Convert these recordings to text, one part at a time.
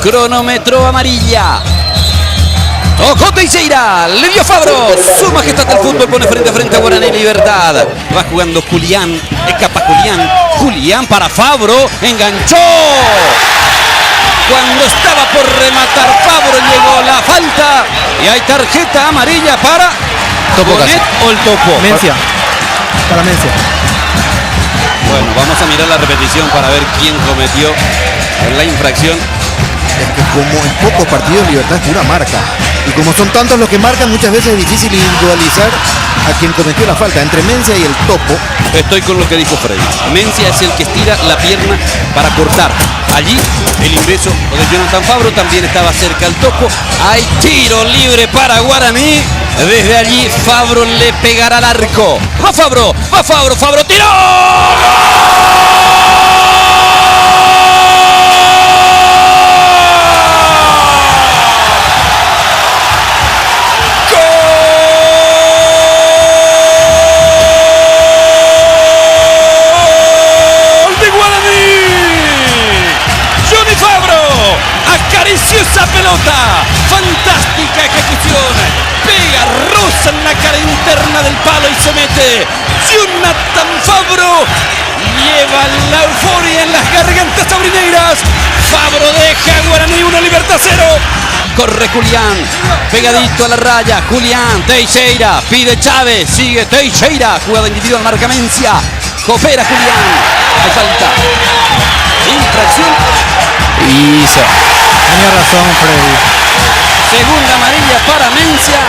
Cronómetro amarilla. Tocó Teixeira, le dio Fabro. Su majestad del fútbol pone frente a frente a Guaraní Libertad. Va jugando Julián, escapa Julián. Julián para Fabro, enganchó. Cuando estaba por rematar Fabro llegó la falta. Y hay tarjeta amarilla para Bonet o el Topo. Mencia. Para Mencia. Bueno, vamos a mirar la repetición para ver quién cometió la infracción. Es que como en pocos partidos Libertad es pura marca. Y como son tantos los que marcan, muchas veces es difícil individualizar a quien cometió la falta. Entre Mencia y el Topo. Estoy con lo que dijo Freddy. Mencia es el que estira la pierna para cortar. Allí el ingreso de Jonathan Fabro, también estaba cerca el Topo. Hay tiro libre para Guaraní. Desde allí Fabro le pegará al arco. Va Fabro, Fabro tiró. Esa pelota, fantástica ejecución, pega, roza en la cara interna del palo y se mete. Jonathan Fabro lleva la euforia en las gargantas aurineiras. Fabro deja a Guaraní 1, Libertad 0. Corre Julián, pegadito a la raya. Julián, Teixeira, pide Chávez, sigue Teixeira, jugada individual, marca Mencia, coopera Julián. Hay falta, infracción. Hizo. Tenía razón, Freddy. Segunda amarilla para Mencia.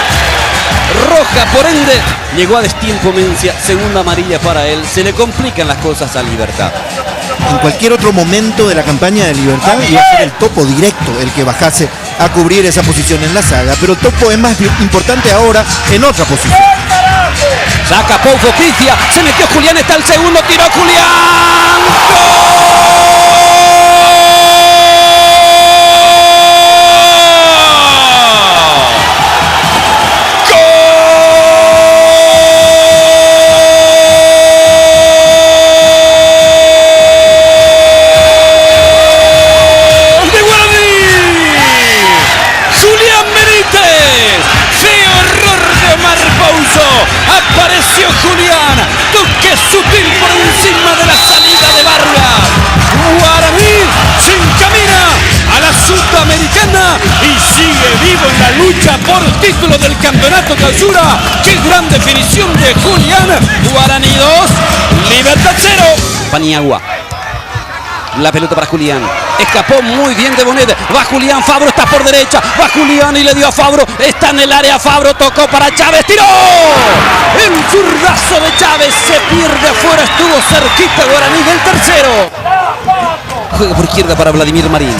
Roja por ende. Llegó a destiempo Mencia. Segunda amarilla para él. Se le complican las cosas a Libertad. En cualquier otro momento de la campaña de Libertad iba a ser el Topo directo el que bajase a cubrir esa posición en la saga. Pero Topo es más importante ahora en otra posición. Saca Pouco Cristian. Se metió Julián. Está el segundo. Tiró Julián. ¡Gol! Apareció Julián, toque sutil por encima de la salida de Vargas. Guaraní se encamina a la Sudamericana y sigue vivo en la lucha por título del campeonato clausura. ¡Qué gran definición de Julián! Guaraní 2, Libertad 0. Paniagua. La pelota para Julián. Escapó muy bien de Bonet. Va Julián, Fabro está por derecha. Va Julián y le dio a Fabro. Está en el área Fabro, tocó para Chávez. ¡Tiró! El zurdazo de Chávez se pierde afuera. Estuvo cerquita Guaraní del tercero. Juega por izquierda para Vladimir Marín.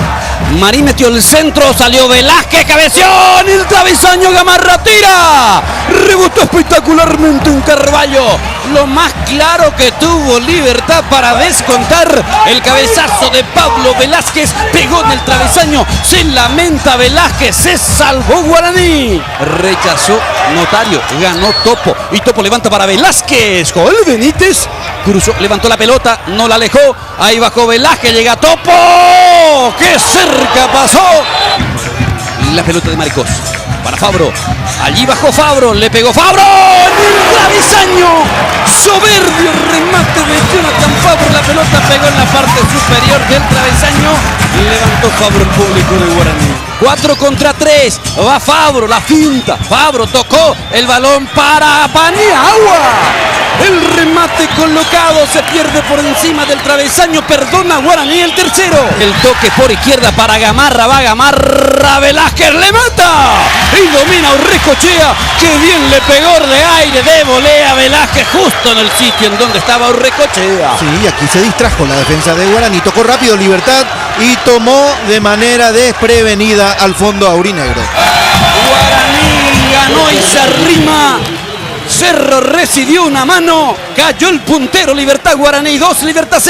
Marín metió el centro, salió Velázquez, cabeció en el travesaño, Gamarra tira. Rebotó espectacularmente un Carvalho. Lo más claro que tuvo Libertad para descontar. El cabezazo de Pablo Velázquez pegó en el travesaño. Se lamenta Velázquez, se salvó Guaraní. Rechazó Notario, ganó Topo. Y Topo levanta para Velázquez. Joel Benítez cruzó, levantó la pelota, no la alejó. Ahí bajó Velázquez, llega Topo. ¡Qué cerca pasó! La pelota de Maricós para Fabro. Allí bajó Fabro, le pegó Fabro en el travesaño. Soberbio remate de Jonathan Fabro. La pelota pegó en la parte superior del travesaño. Levantó Fabro el público de Guaraní. 4 contra 3. Va Fabro, la finta. Fabro tocó el balón para Paniagua. El remate colocado se pierde por encima del travesaño. Perdona Guaraní el tercero. El toque por izquierda para Gamarra. Va Gamarra. Velázquez le mata. Y domina Urrecochea. Que bien le pegó de aire, de volea Velázquez justo en el sitio en donde estaba Urrecochea. Sí, aquí se distrajo la defensa de Guaraní. Tocó rápido Libertad y tomó de manera desprevenida al fondo aurinegro. Guaraní ganó y se arrima. Cerro recibió una mano. Cayó el puntero. Libertad Guaraní 2, Libertad 0.